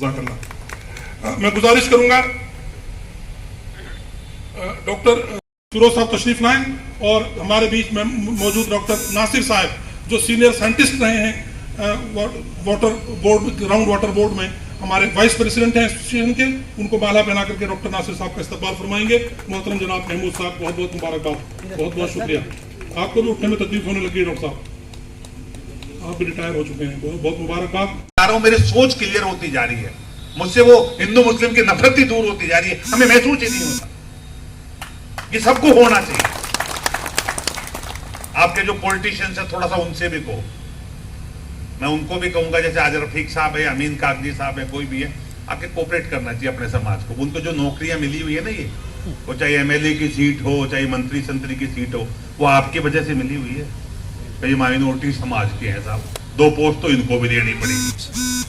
जज़ाकल्लाह। मैं गुजारिश करूंगा डॉक्टर फिरोज साहब तशरीफ लाएं और हमारे बीच में मौजूद डॉक्टर नासिर साहब जो सीनियर साइंटिस्ट रहे हैं water board, ground water board में हमारे वाइस प्रेसिडेंट हैं एसोसिएशन के, उनको माला पहना करके डॉक्टर नासिर साहब का इस्तकबाल फरमाएंगे। मोहतरम जनाब महमूद साहब, बहुत बहुत मुबारकबाद, बहुत बहुत शुक्रिया। आपको भी उठने में तकलीफ होने लगी है डॉक्टर साहब, आप भी रिटायर हो चुके हैं, बहुत बहुत मुबारकबाद। मेरी सोच क्लियर होती जा रही है, मुझसे वो हिंदू मुस्लिम की नफरत ही दूर होती जा रही है, हमें महसूस ही नहीं होता। ये सबको होना चाहिए। आपके जो पॉलिटिशियंस है थोड़ा सा उनसे भी कहो, मैं उनको भी कहूंगा, जैसे आज रफीक साहब है, अमीन कागजी साहब है, कोई भी है, आके कोऑपरेट करना चाहिए अपने समाज को। उनको जो नौकरियां मिली हुई है ना, ये वो चाहे एमएलए की सीट हो, चाहे मंत्री संतरी की सीट हो, वो आपकी वजह से मिली हुई है। तो ये माइनॉरिटी समाज के हैं साहब, 2 पोस्ट तो इनको भी देनी पड़ेगी।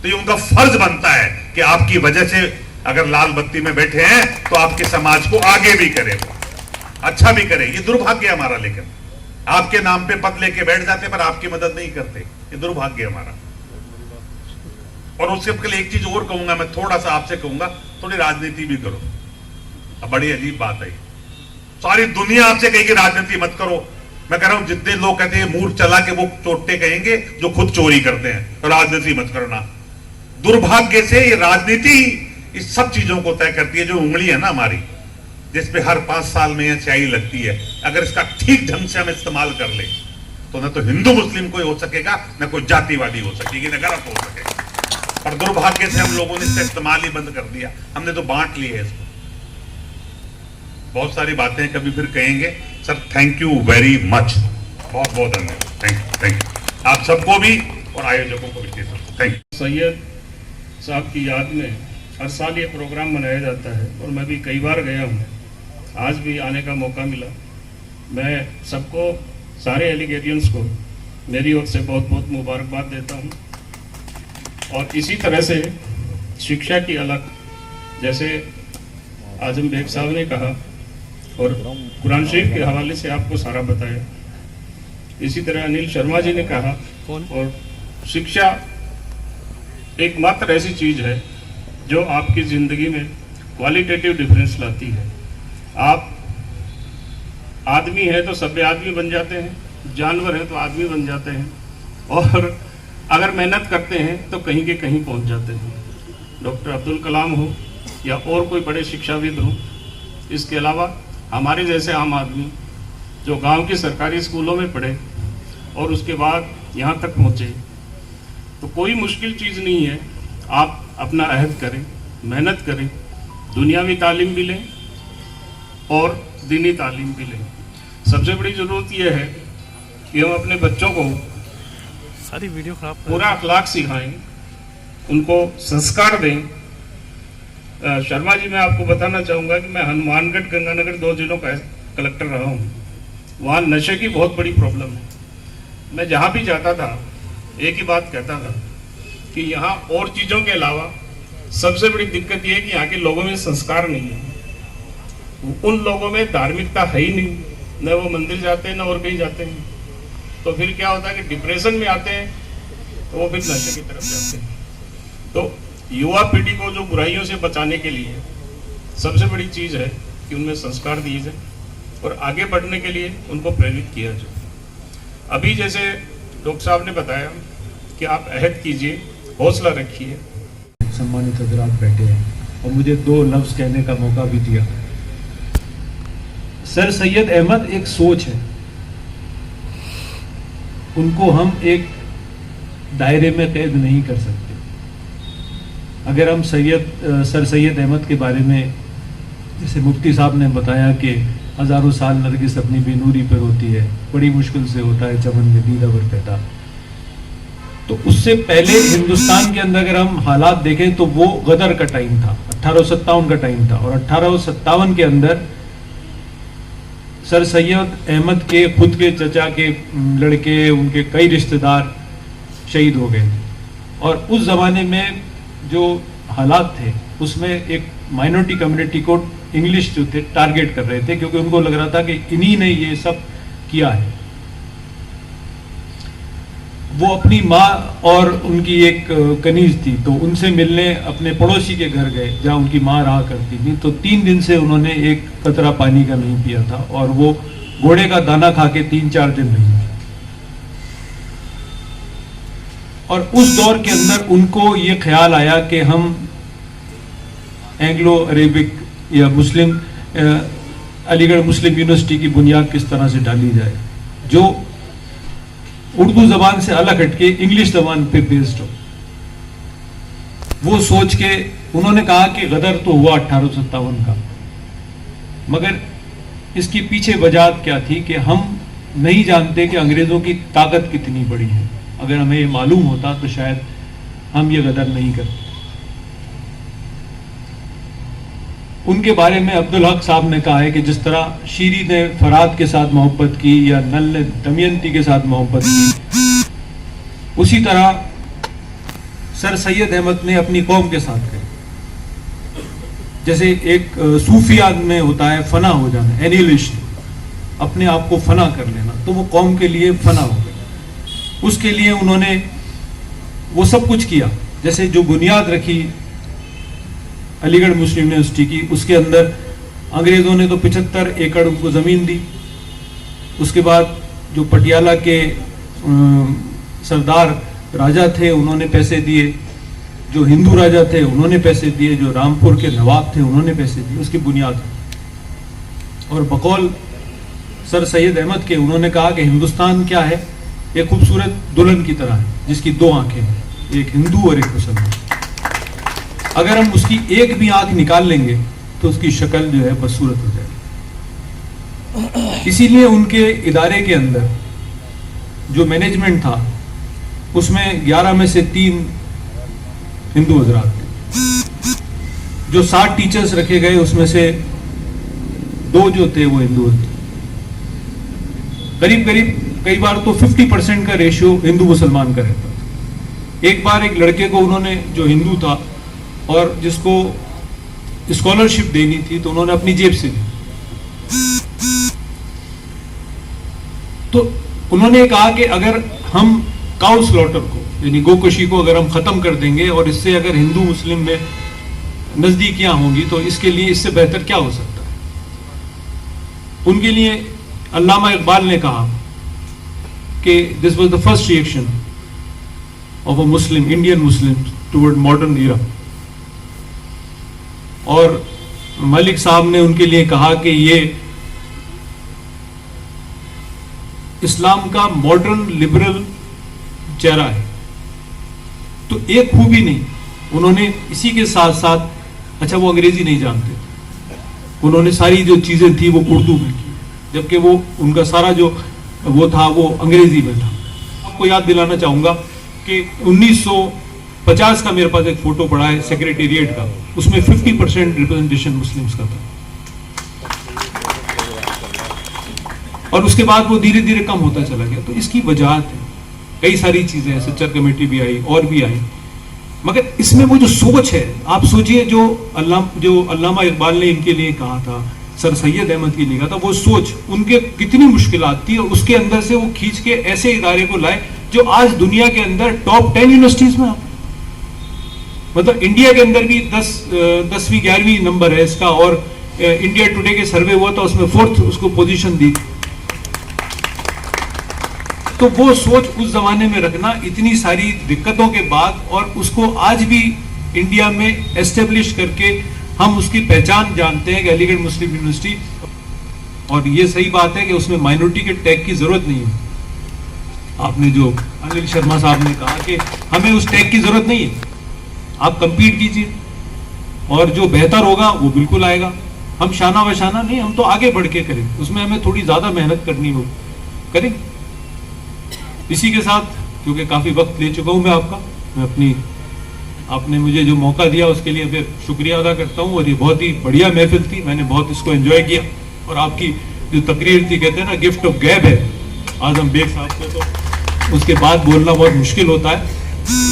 तो ये उनका फर्ज बनता है कि आपकी वजह से अगर लाल बत्ती में बैठे हैं तो आपके समाज को आगे भी करे, अच्छा भी करे। ये दुर्भाग्य है हमारा, लेकिन आपके नाम पे पद लेके बैठ जाते पर आपकी मदद नहीं करते, ये दुर्भाग्य है हमारा। और उसके लिए एक चीज और कहूंगा, मैं थोड़ा सा आपसे कहूंगा, थोड़ी राजनीति भी करो। अब बड़ी अजीब बात है, सारी दुनिया आपसे कहेगी राजनीति मत करो। मैं कह रहा हूं जितने लोग कहते हैं मूर्ख चला के वो चोटे कहेंगे जो खुद चोरी करते हैं, तो राजनीति मत करना। दुर्भाग्य से ये राजनीति इस सब चीजों को तय करती है। जो उंगली है ना हमारी, जिसपे हर 5 साल में यह स्याही लगती है, अगर इसका ठीक ढंग से हम इस्तेमाल कर ले तो न तो हिंदू मुस्लिम कोई हो सकेगा, न कोई जातिवादी हो सकेगी, न गलत हो सकेगा। पर दुर्भाग्य से हम लोगों ने इसका इस्तेमाल ही बंद कर दिया, हमने तो बांट लिया है इसको। बहुत सारी बातें कभी फिर कहेंगे। Sir thank you very much, बहुत बहुत धन्यवाद, थैंक यू आप सबको भी और आयोजकों को भी। Thank you. सैयद साहब की याद में हर साल ये प्रोग्राम मनाया जाता है और मैं भी कई बार गया हूँ, आज भी आने का मौका मिला। मैं सबको, सारे एलिगेरियंस को मेरी ओर से बहुत बहुत मुबारकबाद देता हूँ। और इसी तरह से शिक्षा की अलग, जैसे आजम बेग साहब ने कहा और कुरान शरीफ के हवाले से आपको सारा बताया, इसी तरह अनिल शर्मा जी ने कहा। और शिक्षा एकमात्र ऐसी चीज है जो आपकी जिंदगी में क्वालिटेटिव डिफरेंस लाती है। आप आदमी है तो सभ्य आदमी बन जाते हैं, जानवर है तो आदमी बन जाते हैं, और अगर मेहनत करते हैं तो कहीं के कहीं पहुंच जाते हैं। डॉक्टर अब्दुल कलाम हो या और कोई बड़े शिक्षाविद हो, इसके अलावा हमारे जैसे आम आदमी जो गांव के सरकारी स्कूलों में पढ़े और उसके बाद यहाँ तक पहुँचे, तो कोई मुश्किल चीज़ नहीं है। आप अपना अहद करें, मेहनत करें, दुनियावी तालीम भी लें और दीनी तालीम भी लें। सबसे बड़ी ज़रूरत यह है कि हम अपने बच्चों को सारी वीडियो खराब पूरा अखलाक सिखाएं, उनको संस्कार दें। शर्मा जी, मैं आपको बताना चाहूँगा कि मैं हनुमानगढ़ गंगानगर 2 जिलों का कलेक्टर रहा हूँ। वहाँ नशे की बहुत बड़ी प्रॉब्लम है। मैं जहाँ भी जाता था एक ही बात कहता था कि यहाँ और चीज़ों के अलावा सबसे बड़ी दिक्कत यह है कि यहाँ के लोगों में संस्कार नहीं है। उन लोगों में धार्मिकता है ही नहीं, न वो मंदिर जाते हैं न और कहीं जाते हैं। तो फिर क्या होता है कि डिप्रेशन में आते हैं तो वो फिर नशे की तरफ जाते हैं। तो युवा पीढ़ी को जो बुराइयों से बचाने के लिए सबसे बड़ी चीज़ है कि उनमें संस्कार दिए जाए और आगे बढ़ने के लिए उनको प्रेरित किया जाए। अभी जैसे डॉक्टर साहब ने बताया कि आप अहद कीजिए, हौसला रखिए। सम्मानित हजरात बैठे हैं और मुझे 2 लफ्ज कहने का मौका भी दिया। सर सैयद अहमद एक सोच है, उनको हम एक दायरे में कैद नहीं कर सकते। अगर हम सर सैयद अहमद के बारे में, जैसे मुफ्ती साहब ने बताया कि हजारों साल नरगिस अपनी बेनूरी पर होती है, बड़ी मुश्किल से होता है चमन में दीदावर पैदा, तो उससे पहले हिंदुस्तान के अंदर अगर हम हालात देखें तो वो गदर का टाइम था, 1857 का टाइम था। और 1857 के अंदर सर सैयद अहमद के खुद के चचा के लड़के, उनके कई रिश्तेदार शहीद हो गए थे। और उस जमाने में जो हालात थे उसमें एक माइनॉरिटी कम्युनिटी को इंग्लिश जो थे टारगेट कर रहे थे, क्योंकि उनको लग रहा था कि इन्हीं ने ये सब किया है। वो अपनी माँ और उनकी एक कनीज थी, तो उनसे मिलने अपने पड़ोसी के घर गए जहाँ उनकी माँ रहा करती थी। तो 3 दिन से उन्होंने एक कतरा पानी का नहीं पिया था और वो घोड़े का दाना खा के 3-4 दिन नहीं थे। और उस दौर के अंदर उनको ये ख्याल आया कि हम एंग्लो अरेबिक या मुस्लिम अलीगढ़ मुस्लिम यूनिवर्सिटी की बुनियाद किस तरह से डाली जाए जो उर्दू जबान से अलग हटके इंग्लिश जबान पे बेस्ड हो। वो सोच के उन्होंने कहा कि गदर तो हुआ 1857 का, मगर इसकी पीछे वजह क्या थी कि हम नहीं जानते कि अंग्रेजों की ताकत कितनी बड़ी है। अगर हमें ये मालूम होता तो शायद हम ये गदर नहीं करते। उनके बारे में अब्दुल हक साहब ने कहा है कि जिस तरह शीरी ने फराद के साथ मोहब्बत की या नल ने दमयंती के साथ मोहब्बत की, उसी तरह सर सैयद अहमद ने अपनी कौम के साथ की। जैसे एक सूफिया में होता है फना हो जाना, एनिहिलेशन, अपने आप को फना कर लेना, तो वो कौम के लिए फना हो गया। उसके लिए उन्होंने वो सब कुछ किया। जैसे जो बुनियाद रखी अलीगढ़ मुस्लिम यूनिवर्सिटी की, उसके अंदर अंग्रेजों ने तो 75 एकड़ उनको जमीन दी। उसके बाद जो पटियाला के सरदार राजा थे उन्होंने पैसे दिए, जो हिंदू राजा थे उन्होंने पैसे दिए, जो रामपुर के नवाब थे उन्होंने पैसे दिए, उसकी बुनियाद। और बकौल सर सैयद अहमद के उन्होंने कहा कि हिंदुस्तान क्या है, एक खूबसूरत दुल्हन की तरह है जिसकी 2 आंखें हैं, एक हिंदू और एक मुसलमान। अगर हम उसकी एक भी आंख निकाल लेंगे तो उसकी शक्ल जो है बदसूरत हो जाएगी। इसीलिए उनके इदारे के अंदर जो मैनेजमेंट था उसमें 11 में से 3 हिंदू हजरात थे। जो 60 टीचर्स रखे गए उसमें से 2 जो थे वो हिंदू थे। करीब करीब कई बार तो 50% का रेशियो हिंदू मुसलमान का रहता था। एक बार एक लड़के को उन्होंने, जो हिंदू था और जिसको स्कॉलरशिप देनी थी, तो उन्होंने अपनी जेब से दी। तो उन्होंने कहा कि अगर हम काउ स्लॉटर को यानी गोकशी को अगर हम खत्म कर देंगे और इससे अगर हिंदू मुस्लिम में नजदीकियां होंगी तो इसके लिए इससे बेहतर क्या हो सकता है। उनके लिए अल्लामा इकबाल ने कहा कि this was the first reaction of a Muslim, Indian Muslim toward modern era. और मलिक साहब ने उनके लिए कहा कि ये इस्लाम का मॉडर्न लिबरल चेहरा है। तो एक खूबी नहीं, उन्होंने इसी के साथ साथ, अच्छा वो अंग्रेजी नहीं जानते, उन्होंने सारी जो चीजें थी वो उर्दू में की, जबकि वो उनका सारा जो वो था वो अंग्रेजी में था। आपको याद दिलाना चाहूंगा कि 1950 का मेरे पास एक फोटो पड़ा है सेक्रेटेरिएट का, उसमें 50% रिप्रेजेंटेशन मुस्लिम्स का था। और उसके बाद वो धीरे धीरे कम होता चला गया। तो इसकी वजह है कई सारी चीजें, सच्चर कमेटी भी आई और भी आई, मगर इसमें वो जो सोच है, आप सोचिए जो अल्लामा इकबाल ने इनके लिए कहा था, सर सैयद अहमद के लिए कहा था, वो सोच उनके कितनी मुश्किलात थी और उसके अंदर से वो खींच के ऐसे इदारे को लाए जो आज दुनिया के अंदर टॉप 10 यूनिवर्सिटीज में, मतलब इंडिया के अंदर भी 10वीं 11वीं नंबर है इसका। और इंडिया टुडे के सर्वे हुआ था उसमें 4th उसको पोजीशन दी। तो वो सोच उस जमाने में रखना इतनी सारी दिक्कतों के बाद, और उसको आज भी इंडिया में एस्टेब्लिश करके हम उसकी पहचान जानते हैं कि अलीगढ़ मुस्लिम यूनिवर्सिटी। और ये सही बात है कि उसमें माइनॉरिटी के टैग की जरूरत नहीं है। आपने जो अनिल शर्मा साहब ने कहा कि हमें उस टैग की जरूरत नहीं है, आप कंपीट कीजिए और जो बेहतर होगा वो बिल्कुल आएगा। हम शाना वशाना नहीं, हम तो आगे बढ़ के करें, उसमें हमें थोड़ी ज्यादा मेहनत करनी हो, करें। इसी के साथ, क्योंकि काफी वक्त ले चुका हूं मैं आपका, मैं आपने मुझे जो मौका दिया उसके लिए फिर शुक्रिया अदा करता हूं। और ये बहुत ही बढ़िया महफिल थी, मैंने बहुत इसको एंजॉय किया। और आपकी जो तकरीर थी, कहते हैं ना गिफ्ट ऑफ गैब है आजम बेग साहब को, तो उसके बाद बोलना बहुत मुश्किल होता है।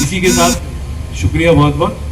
इसी के साथ शुक्रिया बहुत बहुत।